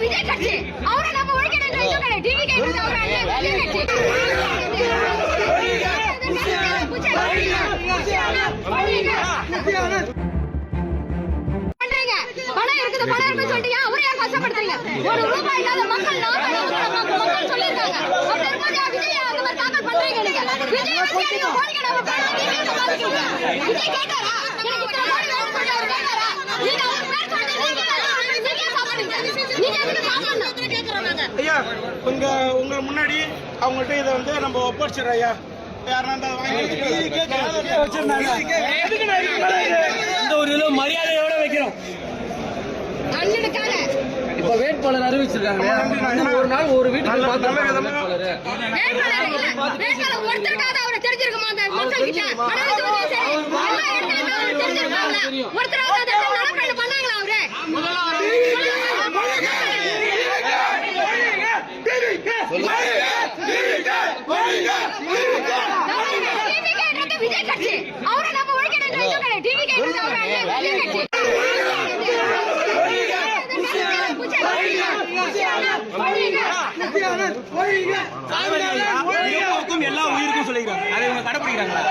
விஜய் கட்சி அவரை நம்ம ஒழிக்கணும். பணம் இருக்குது பணம் இருக்குன்னு சொல்லிட்டு அவரே யார் கஷ்டப்படுத்துறீங்க? ஒரு ரூபாய் இல்லாத மக்கள் மக்கள் சொல்லியிருக்காங்க. விஜய் அந்த மாதிரி தாக்கல் பண்றீங்க. நீங்க விஜய் விஜய் கேட்டாரா எனக்கு இத்தனை கோடி வேணும் சொல்லி அவர் கேட்டாரா? நீங்க அவர் பேர் ஐயா உங்க முன்னாடி அவங்கள்ட்ட இதை வந்து நம்ம ஒப்படைச்சிடறோம் ஐயா. இந்த ஒரு மரியாதையோட வைக்கிறோம். இப்ப வேட்பாளர் அறிவிச்சிருக்காங்க. ஒரு நாள் ஒரு வீட்டுக்கு அவரை தெரிஞ்சிருக்குமா? பண்ணாங்களா அவரு விஜய் கட்சி அவரை நம்ம ஒழிக்கணும். எல்லா உயிருக்கும் சொல்லிக்கிறாங்க. அதை இவங்க கடைப்பிடிக்கிறாங்களா?